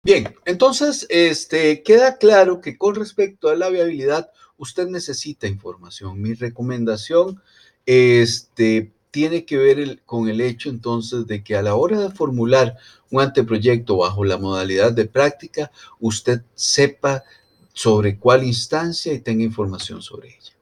Bien, entonces, queda claro que con respecto a la viabilidad, usted necesita información. Mi recomendación, tiene que ver con el hecho entonces de que a la hora de formular un anteproyecto bajo la modalidad de práctica, usted sepa sobre cuál instancia y tenga información sobre ella.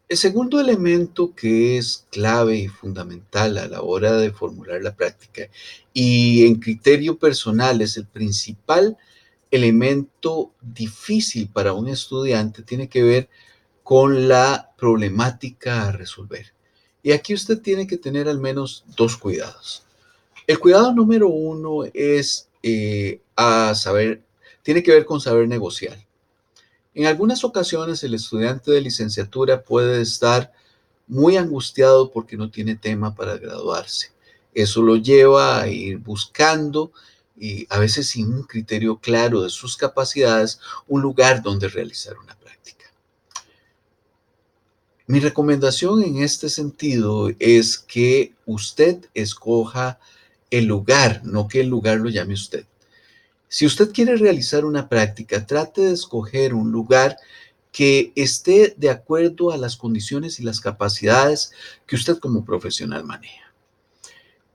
El segundo elemento que es clave y fundamental a la hora de formular la práctica y en criterio personal es el principal elemento difícil para un estudiante, tiene que ver con la problemática a resolver. Y aquí usted tiene que tener al menos dos cuidados. El cuidado número uno es tiene que ver con saber negociar. En algunas ocasiones el estudiante de licenciatura puede estar muy angustiado porque no tiene tema para graduarse. Eso lo lleva a ir buscando, y a veces sin un criterio claro de sus capacidades, un lugar donde realizar una práctica. Mi recomendación en este sentido es que usted escoja el lugar, no que el lugar lo llame usted. Si usted quiere realizar una práctica, trate de escoger un lugar que esté de acuerdo a las condiciones y las capacidades que usted como profesional maneja.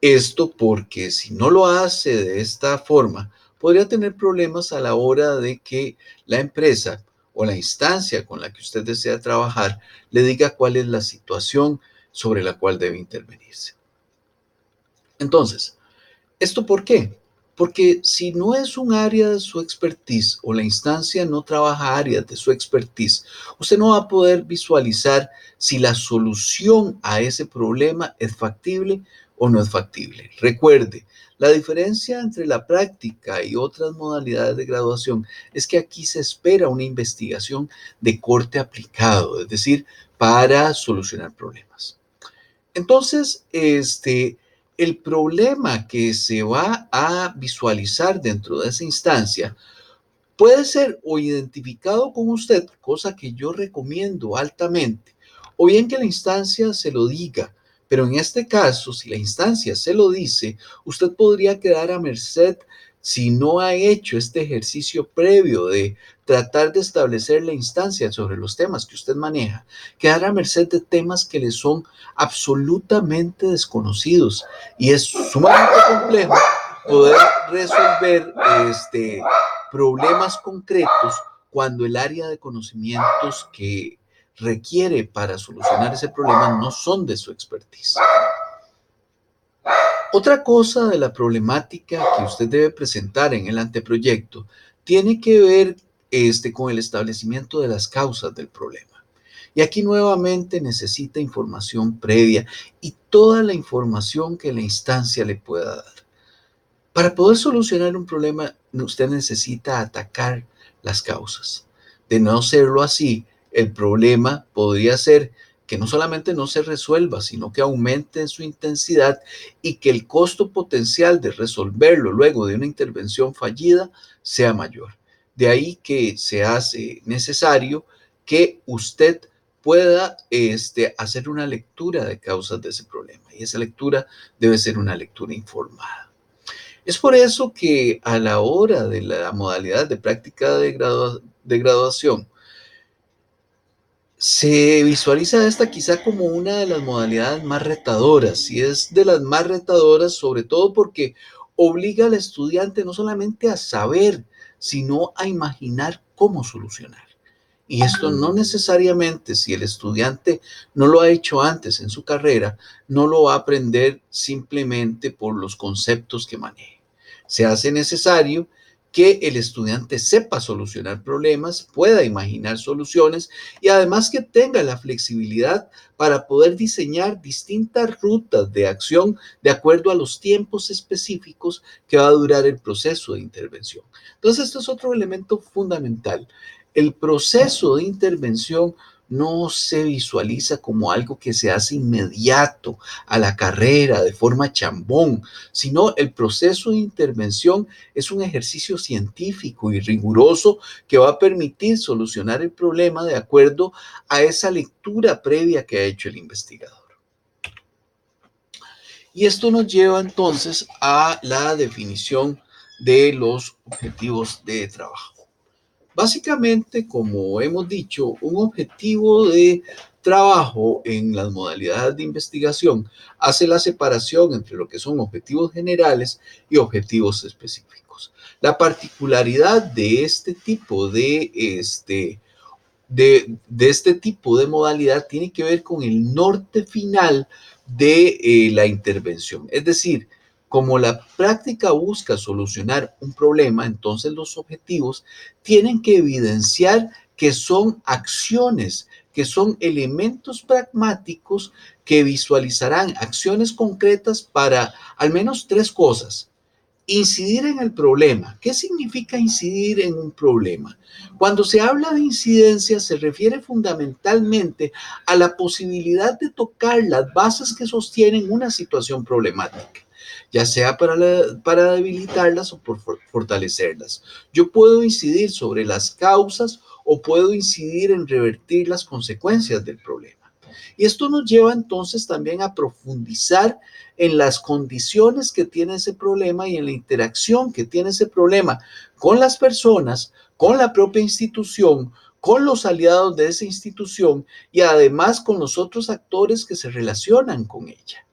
Esto porque si no lo hace de esta forma, podría tener problemas a la hora de que la empresa o la instancia con la que usted desea trabajar le diga cuál es la situación sobre la cual debe intervenirse. Entonces, ¿esto por qué? Porque si no es un área de su expertise o la instancia no trabaja áreas de su expertise, usted no va a poder visualizar si la solución a ese problema es factible o no es factible. Recuerde, la diferencia entre la práctica y otras modalidades de graduación es que aquí se espera una investigación de corte aplicado, es decir, para solucionar problemas. Entonces, el problema que se va a visualizar dentro de esa instancia puede ser o identificado con usted, cosa que yo recomiendo altamente, o bien que la instancia se lo diga. Pero en este caso, si la instancia se lo dice, usted podría quedar a merced si no ha hecho este ejercicio previo de tratar de establecer la instancia sobre los temas que usted maneja, quedar a merced de temas que le son absolutamente desconocidos y es sumamente complejo poder resolver problemas concretos cuando el área de conocimientos que requiere para solucionar ese problema no son de su expertise. Otra cosa de la problemática que usted debe presentar en el anteproyecto tiene que ver con el establecimiento de las causas del problema. Y aquí nuevamente necesita información previa y toda la información que la instancia le pueda dar. Para poder solucionar un problema, usted necesita atacar las causas. De no serlo así, el problema podría ser que no solamente no se resuelva, sino que aumente en su intensidad y que el costo potencial de resolverlo luego de una intervención fallida sea mayor. De ahí que se hace necesario que usted pueda hacer una lectura de causas de ese problema. Y esa lectura debe ser una lectura informada. Es por eso que a la hora de la modalidad de práctica de graduación, se visualiza esta quizá como una de las modalidades más retadoras, y es de las más retadoras sobre todo porque obliga al estudiante no solamente a saber, sino a imaginar cómo solucionar. Y esto no necesariamente, si el estudiante no lo ha hecho antes en su carrera, no lo va a aprender simplemente por los conceptos que maneje. Se hace necesario que el estudiante sepa solucionar problemas, pueda imaginar soluciones y además que tenga la flexibilidad para poder diseñar distintas rutas de acción de acuerdo a los tiempos específicos que va a durar el proceso de intervención. Entonces, esto es otro elemento fundamental. El proceso de intervención no se visualiza como algo que se hace inmediato a la carrera de forma chambón, sino el proceso de intervención es un ejercicio científico y riguroso que va a permitir solucionar el problema de acuerdo a esa lectura previa que ha hecho el investigador. Y esto nos lleva entonces a la definición de los objetivos de trabajo. Básicamente, como hemos dicho, un objetivo de trabajo en las modalidades de investigación hace la separación entre lo que son objetivos generales y objetivos específicos. La particularidad de este tipo de este tipo de modalidad tiene que ver con el norte final de la intervención. Es decir, como la práctica busca solucionar un problema, entonces los objetivos tienen que evidenciar que son acciones, que son elementos pragmáticos que visualizarán acciones concretas para al menos tres cosas. Incidir en el problema. ¿Qué significa incidir en un problema? Cuando se habla de incidencia, se refiere fundamentalmente a la posibilidad de tocar las bases que sostienen una situación problemática, ya sea para debilitarlas o por fortalecerlas. Yo puedo incidir sobre las causas o puedo incidir en revertir las consecuencias del problema. Y esto nos lleva entonces también a profundizar en las condiciones que tiene ese problema y en la interacción que tiene ese problema con las personas, con la propia institución, con los aliados de esa institución y además con los otros actores que se relacionan con ella.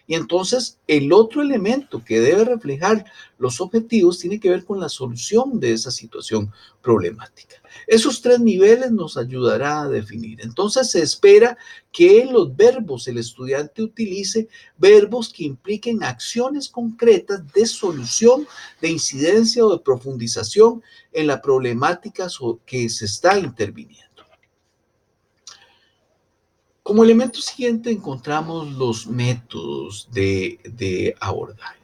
Y entonces el otro elemento que debe reflejar los objetivos tiene que ver con la solución de esa situación problemática. Esos tres niveles nos ayudará a definir. Entonces se espera que en los verbos el estudiante utilice verbos que impliquen acciones concretas de solución, de incidencia o de profundización en la problemática que se está interviniendo. Como elemento siguiente encontramos los métodos de abordaje.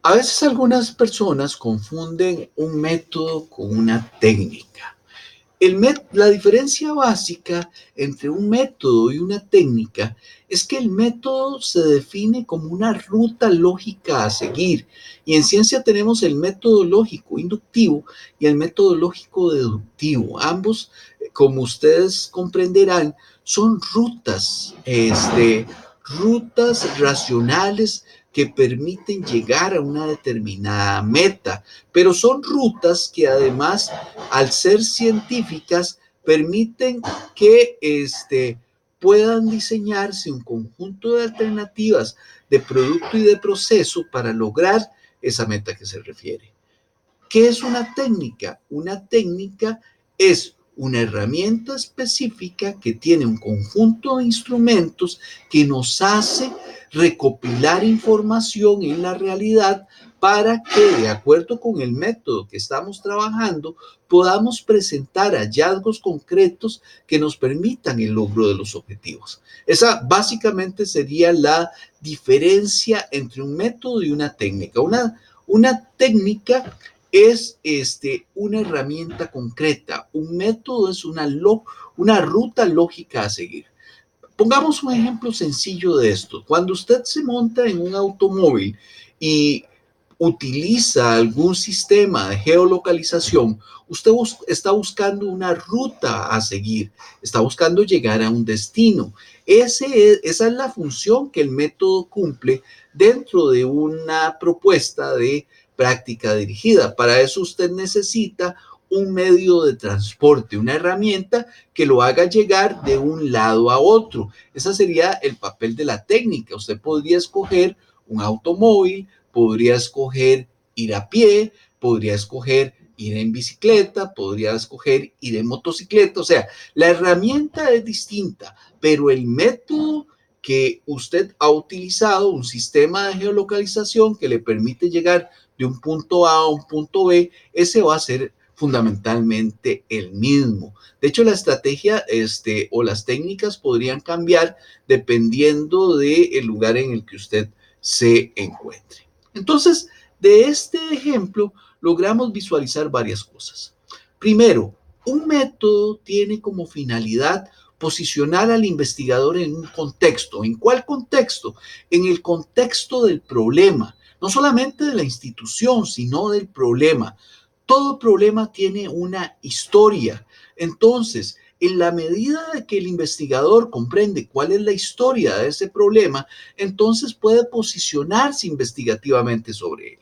A veces algunas personas confunden un método con una técnica. La diferencia básica entre un método y una técnica es que el método se define como una ruta lógica a seguir. Y en ciencia tenemos el método lógico inductivo y el método lógico deductivo. Ambos, como ustedes comprenderán, son rutas racionales que permiten llegar a una determinada meta, pero son rutas que además, al ser científicas, permiten que puedan diseñarse un conjunto de alternativas de producto y de proceso para lograr esa meta que se refiere. ¿Qué es una técnica? Una técnica es una herramienta específica que tiene un conjunto de instrumentos que nos hace recopilar información en la realidad para que, de acuerdo con el método que estamos trabajando, podamos presentar hallazgos concretos que nos permitan el logro de los objetivos. Esa básicamente sería la diferencia entre un método y una técnica. Una técnica es una herramienta concreta, un método es una ruta lógica a seguir. Pongamos un ejemplo sencillo de esto. Cuando usted se monta en un automóvil y utiliza algún sistema de geolocalización, usted está buscando una ruta a seguir, está buscando llegar a un destino. Esa es la función que el método cumple dentro de una propuesta de práctica dirigida. Para eso usted necesita un medio de transporte, una herramienta que lo haga llegar de un lado a otro. Ese sería el papel de la técnica. Usted podría escoger un automóvil, podría escoger ir a pie, podría escoger ir en bicicleta, podría escoger ir en motocicleta. O sea, la herramienta es distinta, pero el método que usted ha utilizado, un sistema de geolocalización que le permite llegar de un punto A a un punto B, ese va a ser fundamentalmente el mismo. De hecho, la estrategia o las técnicas podrían cambiar dependiendo del lugar en el que usted se encuentre. Entonces, de este ejemplo, logramos visualizar varias cosas. Primero, un método tiene como finalidad posicionar al investigador en un contexto. ¿En cuál contexto? En el contexto del problema, no solamente de la institución, sino del problema. Todo problema tiene una historia. Entonces, En la medida de que el investigador comprende cuál es la historia de ese problema, entonces puede posicionarse investigativamente sobre él.